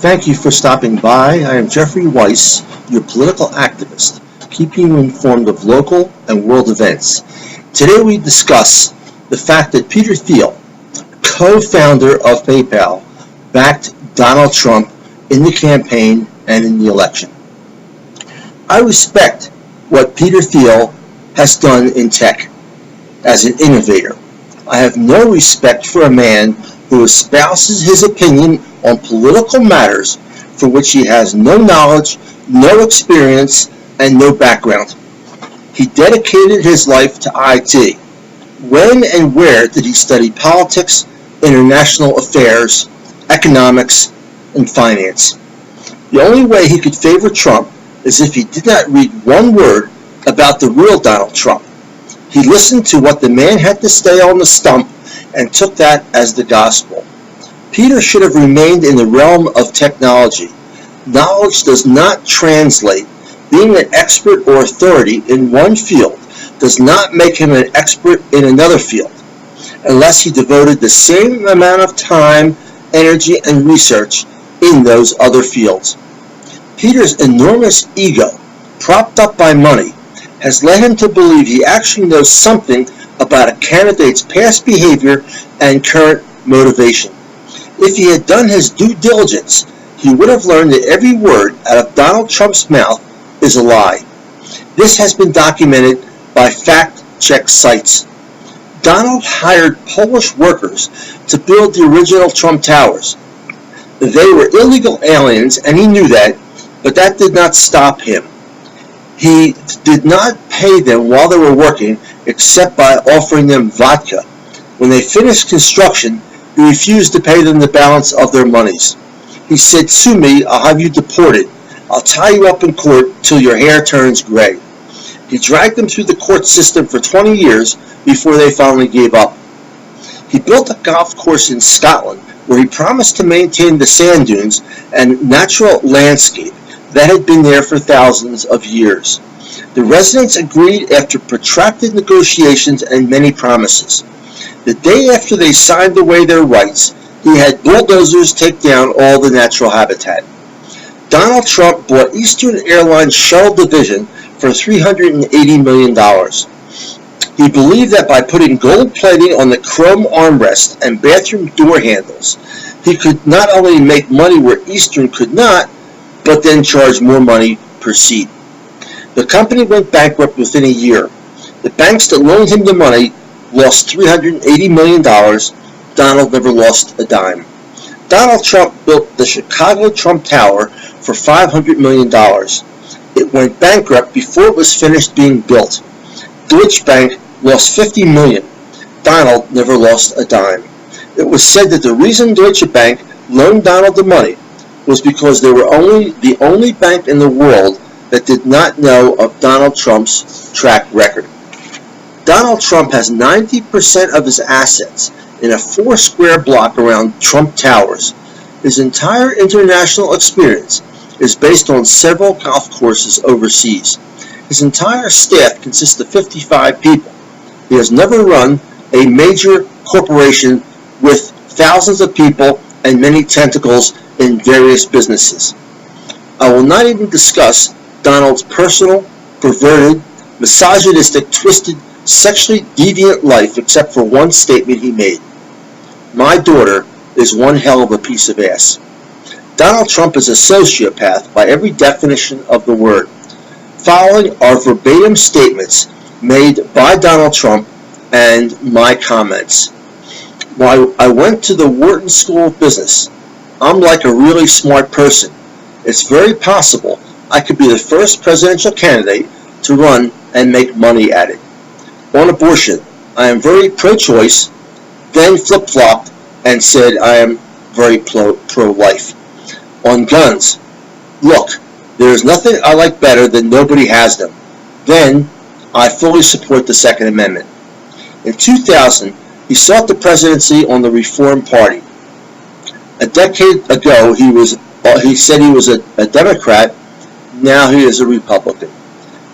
Thank you for stopping by. I am Jeffrey Weiss, your political activist, keeping you informed of local and world events. Today we discuss the fact that Peter Thiel, co-founder of PayPal, backed Donald Trump in the campaign and in the election. I respect what Peter Thiel has done in tech as an innovator. I have no respect for a man who espouses his opinion on political matters for which he has no knowledge, no experience, and no background. He dedicated his life to IT. When and where did he study politics, international affairs, economics, and finance? The only way he could favor Trump is if he did not read one word about the real Donald Trump. He listened to what the man had to say on the stump and took that as the gospel. Peter should have remained in the realm of technology. Knowledge does not translate. Being an expert or authority in one field does not make him an expert in another field, unless he devoted the same amount of time, energy, and research in those other fields. Peter's enormous ego, propped up by money, has led him to believe he actually knows something about a candidate's past behavior and current motivation. If he had done his due diligence, he would have learned that every word out of Donald Trump's mouth is a lie. This has been documented by fact-check sites. Donald hired Polish workers to build the original Trump Towers. They were illegal aliens, and he knew that, but that did not stop him. He did not pay them while they were working, except by offering them vodka. When they finished construction, he refused to pay them the balance of their monies. He said, "Sue me, I'll have you deported. I'll tie you up in court till your hair turns gray." He dragged them through the court system for 20 years before they finally gave up. He built a golf course in Scotland where he promised to maintain the sand dunes and natural landscape that had been there for thousands of years. The residents agreed after protracted negotiations and many promises. The day after they signed away their rights, he had bulldozers take down all the natural habitat. Donald Trump bought Eastern Airlines shuttle division for $380 million. He believed that by putting gold plating on the chrome armrest and bathroom door handles, he could not only make money where Eastern could not, but then charge more money per seat. The company went bankrupt within a year. The banks that loaned him the money lost $380 million. Donald never lost a dime. Donald Trump built the Chicago Trump Tower for $500 million. It went bankrupt before it was finished being built. Deutsche Bank lost $50 million. Donald never lost a dime. It was said that the reason Deutsche Bank loaned Donald the money was because they were the only bank in the world that did not know of Donald Trump's track record. Donald Trump has 90% of his assets in a 4-square block around Trump Towers. His entire international experience is based on several golf courses overseas. His entire staff consists of 55 people. He has never run a major corporation with thousands of people and many tentacles in various businesses. I will not even discuss Donald's personal, perverted, misogynistic, twisted, sexually deviant life except for one statement he made. "My daughter is one hell of a piece of ass." Donald Trump is a sociopath by every definition of the word. Following are verbatim statements made by Donald Trump and my comments. While I went to the Wharton School of Business, I'm like a really smart person. It's very possible I could be the first presidential candidate to run and make money at it. On abortion, I am very pro-choice, then flip-flopped and said I am very pro-life. On guns, look, there is nothing I like better than nobody has them. Then, I fully support the Second Amendment. In 2000, he sought the presidency on the Reform Party. A decade ago, he said he was a Democrat. Now he is a Republican.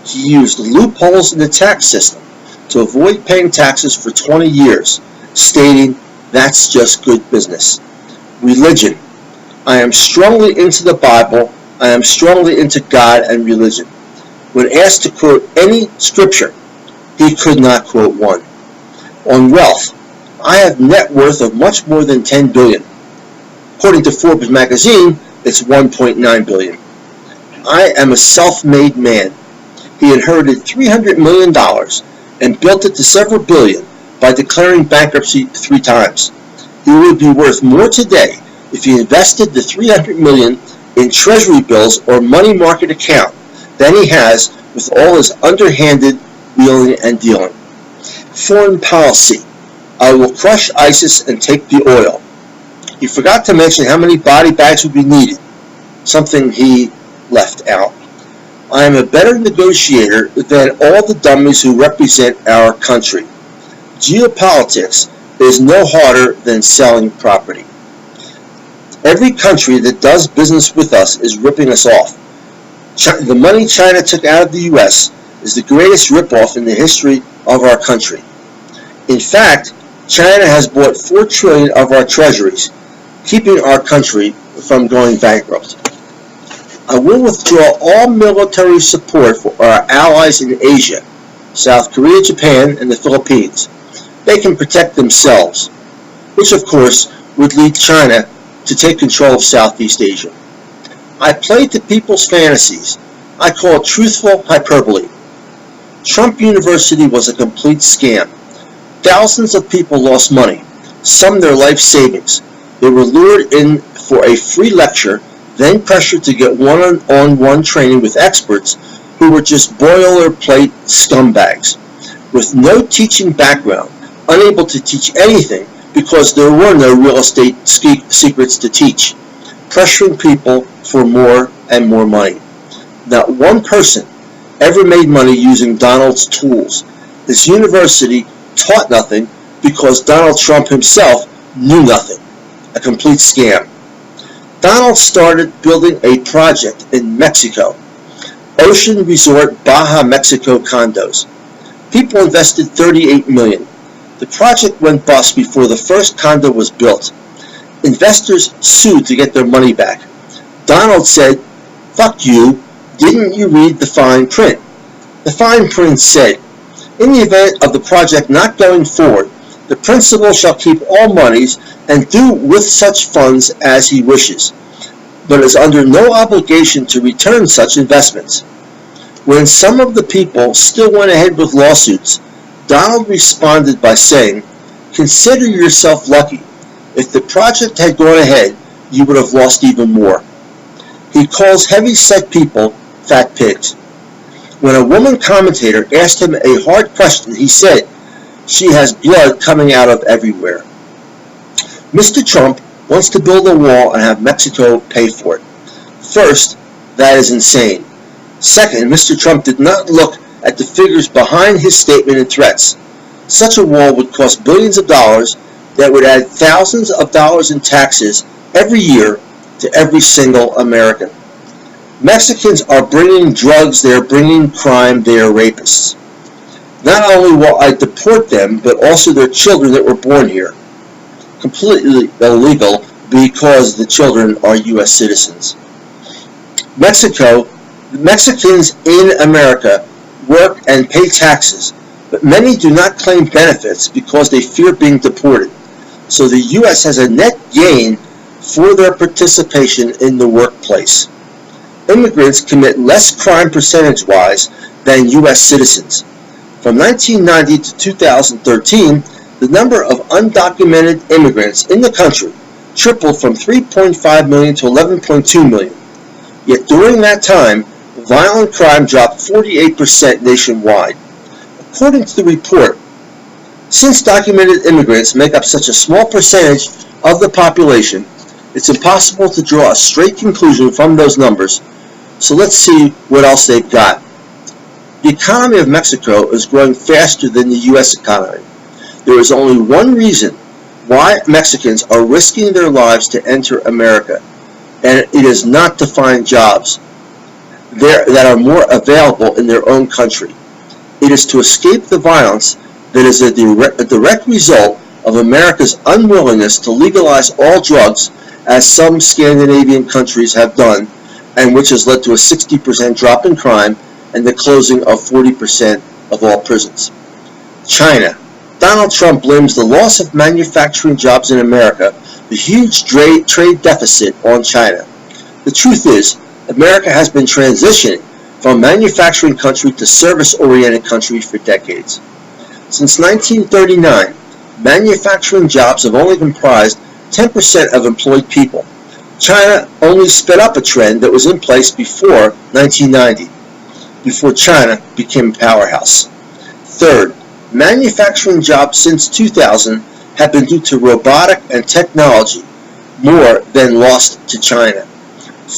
He used loopholes in the tax system to avoid paying taxes for 20 years, stating, "That's just good business." Religion. I am strongly into the Bible. I am strongly into God and religion. When asked to quote any scripture, he could not quote one. On wealth, I have net worth of much more than $10 billion. According to Forbes magazine, it's $1.9 billion. I am a self-made man. He inherited $300 million and built it to several billion by declaring bankruptcy 3 times. He would be worth more today if he invested the $300 million in treasury bills or money market account than he has with all his underhanded wheeling and dealing. Foreign policy. I will crush ISIS and take the oil. He forgot to mention how many body bags would be needed, something he left out. I am a better negotiator than all the dummies who represent our country. Geopolitics is no harder than selling property. Every country that does business with us is ripping us off. The money China took out of the U.S. is the greatest ripoff in the history of our country. In fact, China has bought $4 trillion of our treasuries, keeping our country from going bankrupt. I will withdraw all military support for our allies in Asia, South Korea, Japan, and the Philippines. They can protect themselves, which of course would lead China to take control of Southeast Asia. I played to people's fantasies. I call it truthful hyperbole. Trump University was a complete scam. Thousands of people lost money, some their life savings. They were lured in for a free lecture, then pressured to get one-on-one training with experts who were just boilerplate scumbags, with no teaching background, unable to teach anything because there were no real estate secrets to teach, pressuring people for more and more money. Not one person ever made money using Donald's tools. This university taught nothing because Donald Trump himself knew nothing. A complete scam. Donald started building a project in Mexico, Ocean Resort Baja Mexico condos. People invested $38 million. The project went bust before the first condo was built. Investors sued to get their money back. Donald said, "Fuck you, didn't you read the fine print?" The fine print said, "In the event of the project not going forward, the principal shall keep all monies and do with such funds as he wishes, but is under no obligation to return such investments." When some of the people still went ahead with lawsuits, Donald responded by saying, "Consider yourself lucky. If the project had gone ahead, you would have lost even more." He calls heavy-set people fat pigs. When a woman commentator asked him a hard question, he said, "She has blood coming out of everywhere." Mr. Trump wants to build a wall and have Mexico pay for it. First, that is insane. Second, Mr. Trump did not look at the figures behind his statement and threats. Such a wall would cost billions of dollars that would add thousands of dollars in taxes every year to every single American. Mexicans are bringing drugs, they are bringing crime, they are rapists. Not only will I deport them, but also their children that were born here. Completely illegal because the children are U.S. citizens. Mexicans in America work and pay taxes, but many do not claim benefits because they fear being deported. So the U.S. has a net gain for their participation in the workplace. Immigrants commit less crime percentage-wise than U.S. citizens. From 1990 to 2013, the number of undocumented immigrants in the country tripled from 3.5 million to 11.2 million. Yet during that time, violent crime dropped 48% nationwide. According to the report, since documented immigrants make up such a small percentage of the population, it's impossible to draw a straight conclusion from those numbers. So let's see what else they've got. The economy of Mexico is growing faster than the U.S. economy. There is only one reason why Mexicans are risking their lives to enter America, and it is not to find jobs that are more available in their own country. It is to escape the violence that is a direct result of America's unwillingness to legalize all drugs as some Scandinavian countries have done, and which has led to a 60% drop in crime and the closing of 40% of all prisons. China. Donald Trump blames the loss of manufacturing jobs in America, the huge trade deficit, on China. The truth is, America has been transitioning from a manufacturing country to service-oriented country for decades. Since 1939, manufacturing jobs have only comprised 10% of employed people. China only sped up a trend that was in place before 1990, before China became a powerhouse. Third, manufacturing jobs since 2000 have been due to robotic and technology more than lost to China.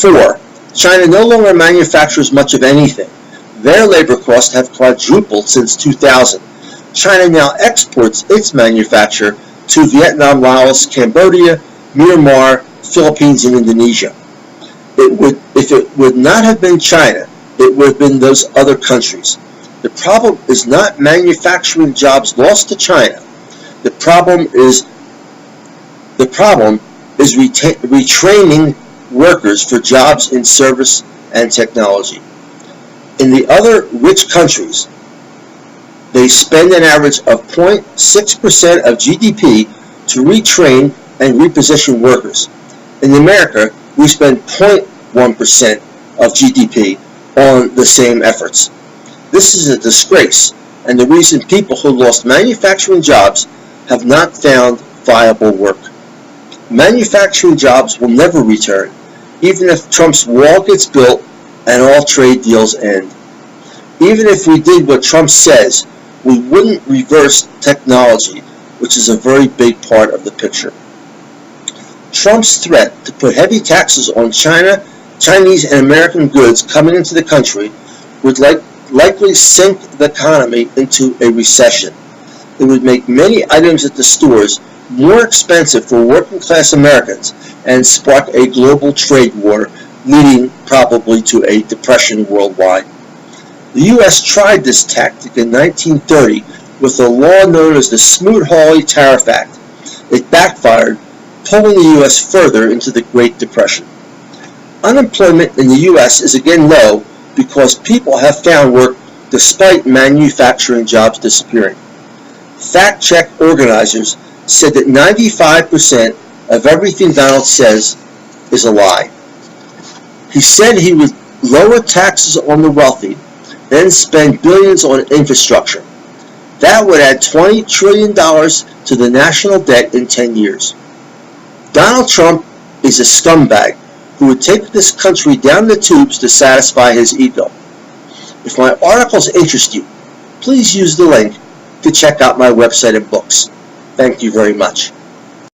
4. China no longer manufactures much of anything. Their labor costs have quadrupled since 2000. China now exports its manufacture to Vietnam, Laos, Cambodia, Myanmar, Philippines, and Indonesia. If it would not have been China, it would have been those other countries. The problem is not manufacturing jobs lost to China. The problem is retraining workers for jobs in service and technology. In the other rich countries, they spend an average of 0.6% of GDP to retrain and reposition workers. In America, we spend 0.1% of GDP on the same efforts. This is a disgrace, and the reason people who lost manufacturing jobs have not found viable work. Manufacturing jobs will never return, even if Trump's wall gets built and all trade deals end. Even if we did what Trump says, we wouldn't reverse technology, which is a very big part of the picture. Trump's threat to put heavy taxes on Chinese and American goods coming into the country would likely sink the economy into a recession. It would make many items at the stores more expensive for working-class Americans and spark a global trade war, leading probably to a depression worldwide. The U.S. tried this tactic in 1930 with a law known as the Smoot-Hawley Tariff Act. It backfired, pulling the U.S. further into the Great Depression. Unemployment in the U.S. is again low because people have found work despite manufacturing jobs disappearing. Fact-check organizers said that 95% of everything Donald says is a lie. He said he would lower taxes on the wealthy, then spend billions on infrastructure. That would add $20 trillion to the national debt in 10 years. Donald Trump is a scumbag who would take this country down the tubes to satisfy his ego. If my articles interest you, please use the link to check out my website and books. Thank you very much.